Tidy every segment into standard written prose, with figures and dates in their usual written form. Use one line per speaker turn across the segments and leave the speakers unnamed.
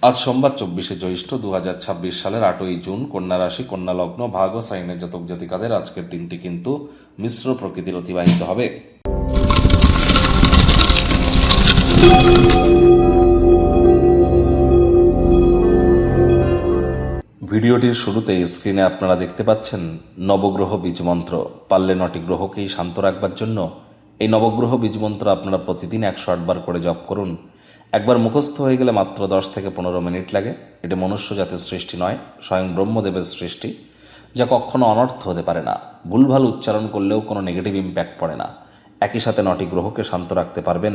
আজ সোমবার 24শে জ্যৈষ্ঠ 2026 সালের 8ই জুন, কন্যা রাশি, কন্যা লগ্ন, ভাগ ও সাইনের জাতক জাতিকাদের আজকের দিনটি কিন্তু মিশ্র প্রকৃতির অতিবাহিত হবে। ভিডিওটির শুরুতে স্ক্রিনে আপনারা দেখতে পাচ্ছেন নবগ্রহ বীজমন্ত্র। পারলে 9টি গ্রহকেই শান্ত রাখবার জন্য এই নবগ্রহ বীজমন্ত্র আপনারা প্রতিদিন 108 বার করে জপ করুন। একবার মুখস্থ হয়ে গেলে মাত্র 10 থেকে 15 মিনিট লাগে। এটি মনুষ্য জাতির সৃষ্টি নয়, স্বয়ং ব্রহ্মদেবের সৃষ্টি, যা কখনো অনর্থ হতে পারে না। ভুলভাল উচ্চারণ করলেও কোনো নেগেটিভ ইম্প্যাক্ট পড়ে না। একই সাথে 9টি গ্রহকে শান্ত রাখতে পারবেন,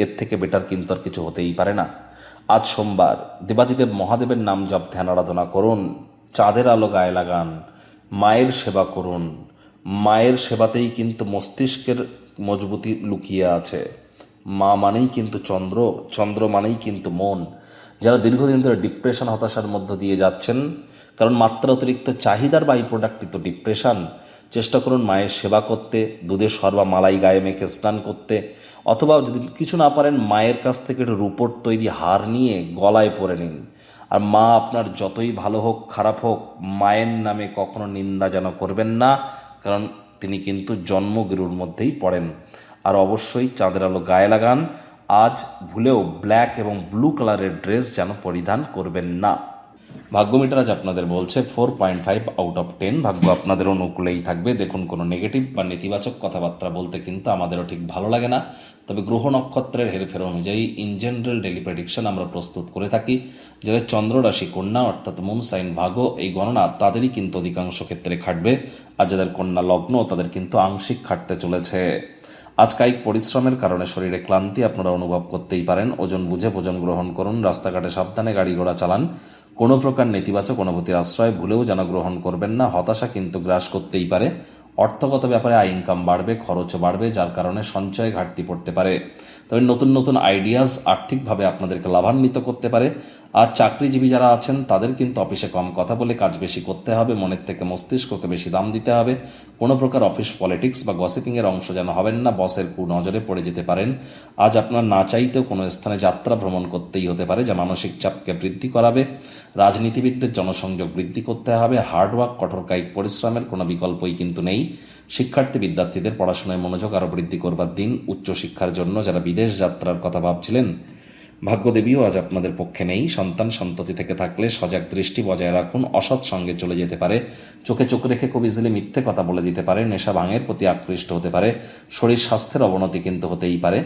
এর থেকে বেটার কিন্তু আর কিছু হতেই পারে না। আজ সোমবার, দেবাদিদেব মহাদেবের নাম জপ ধ্যান আরাধনা করুন, চাঁদের আলো গায়ে লাগান, মায়ের সেবা করুন। মায়ের সেবাতেই কিন্তু মস্তিষ্কের মজবুতি লুকিয়ে আছে। মা মানেই কিন্তু চন্দ্র, চন্দ্র মানেই কিন্তু মন। যারা দীর্ঘদিন ধরে ডিপ্রেশন, হতাশার মধ্য দিয়ে যাচ্ছেন, কারণ মাত্রা অতিরিক্ত চাহিদার বাই প্রোডাক্টই তো ডিপ্রেশন, চেষ্টা করুন মায়ের সেবা করতে, দুধের সরবা মালাই গায়ে মেখে স্নান করতে, অথবা যদি কিছু না পারেন মায়ের কাছ থেকে একটু রূপোর তৈরি হার নিয়ে গলায় পরে নিন। আর মা আপনার যতই ভালো হোক খারাপ হোক, মায়ের নামে কখনো নিন্দা যেন করবেন না, কারণ তিনি কিন্তু জন্মগুরুর মধ্যেই পড়েন। আর অবশ্যই চাঁদের আলো গায়ে লাগান। আজ ভুলেও ব্ল্যাক এবং ব্লু কালারের ড্রেস যেন পরিধান করবেন না। ভাগ্যমিটার আজ আপনাদের বলছে 4.5 আউট অফ 10। ভাগ্য আপনাদের অনুকূলেই থাকবে। দেখুন, কোনো নেগেটিভ বা নেতিবাচক কথাবার্তা বলতে কিন্তু আমাদেরও ঠিক ভালো লাগে না, তবে গ্রহ নক্ষত্রের হেরফের অনুযায়ী ইন জেনারেল ডেলি প্রেডিকশন আমরা প্রস্তুত করে থাকি। যাদের চন্দ্র রাশি কন্যা অর্থাৎ মুন সাইন ভাগ্য, এই গণনা তাদেরই কিন্তু অধিকাংশ ক্ষেত্রে খাটবে। আর যাদের কন্যা লগ্ন তাদের কিন্তু আংশিক খাটতে চলেছে। আজ কায়িক পরিশ্রমের কারণে শরীরে ক্লান্তি আপনারা অনুভব করতেই পারেন। ওজন বুঝে ভোজন গ্রহণ করুন। রাস্তাঘাটে সাবধানে গাড়ি ঘোড়া চালান। কোনো প্রকার নেতিবাচক অনুভূতির আশ্রয় ভুলেও যেন গ্রহণ করবেন না। হতাশা কিন্তু গ্রাস করতেই পারে। অর্থগত ব্যাপারে আয় ইনকাম বাড়বে, খরচও বাড়বে, যার কারণে সঞ্চয় ঘাটতি পড়তে পারে। তবে নতুন নতুন আইডিয়াস আর্থিকভাবে আপনাদেরকে লাভান্বিত করতে পারে। আর চাকরিজীবী যারা আছেন তাদের কিন্তু অফিসে কম কথা বলে কাজ বেশি করতে হবে, মনের থেকে মস্তিষ্ককে বেশি দাম দিতে হবে। কোনো প্রকার অফিস পলিটিক্স বা গসিপিংয়ের অংশ যেন হবেন না, বসের কুনজরে পড়ে যেতে পারেন। আজ আপনার না চাইতেও কোনো স্থানে যাত্রা ভ্রমণ করতেই হতে পারে, যা মানসিক চাপকে বৃদ্ধি করাবে। রাজনীতিবিদদের জনসংযোগ বৃদ্ধি করতে হবে। হার্ডওয়ার্ক, কঠোর কায়িক পরিশ্রমের কোনো বিকল্পই কিন্তু নেই। শিক্ষার্থী বিদ্যার্থীদের পড়াশোনায় মনোযোগ আরও বৃদ্ধি করবার দিন। উচ্চশিক্ষার জন্য যারা বিদেশ যাত্রার কথা ভাবছিলেন, ভাগ্যদেবীও আজ আপনাদের পক্ষে নেই। সন্তান সন্ততি থেকে থাকলে সজাগ দৃষ্টি বজায় রাখুন। অসৎ সঙ্গে চলে যেতে পারে। চোখে চোখ রেখে খুব ইজিলি মিথ্যে কথা বলে দিতে পারে। নেশা ভাঙের প্রতি আকৃষ্ট হতে পারে। শরীর স্বাস্থ্যের অবনতি কিন্তু হতেই পারে।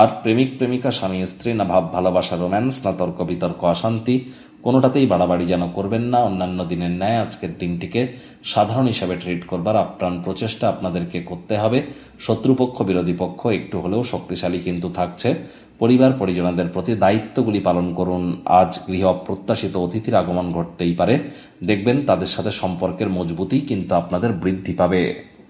আর প্রেমিক প্রেমিকা, স্বামী স্ত্রী, না ভাব ভালোবাসা রোম্যান্স, না তর্ক বিতর্ক অশান্তি, কোনোটাতেই বাড়াবাড়ি যেন করবেন না। অন্যান্য দিনের ন্যায় আজকের দিনটিকে সাধারণ হিসাবে ট্রিট করবার আপ্রাণ প্রচেষ্টা আপনাদেরকে করতে হবে। শত্রুপক্ষ, বিরোধী পক্ষ একটু হলেও শক্তিশালী কিন্তু থাকছে। পরিবার পরিজনদের প্রতি দায়িত্বগুলি পালন করুন। আজ গৃহে অপ্রত্যাশিত অতিথির আগমন ঘটতেই পারে। দেখবেন তাদের সাথে সম্পর্কের মজবুতি কিন্তু আপনাদের বৃদ্ধি পাবে।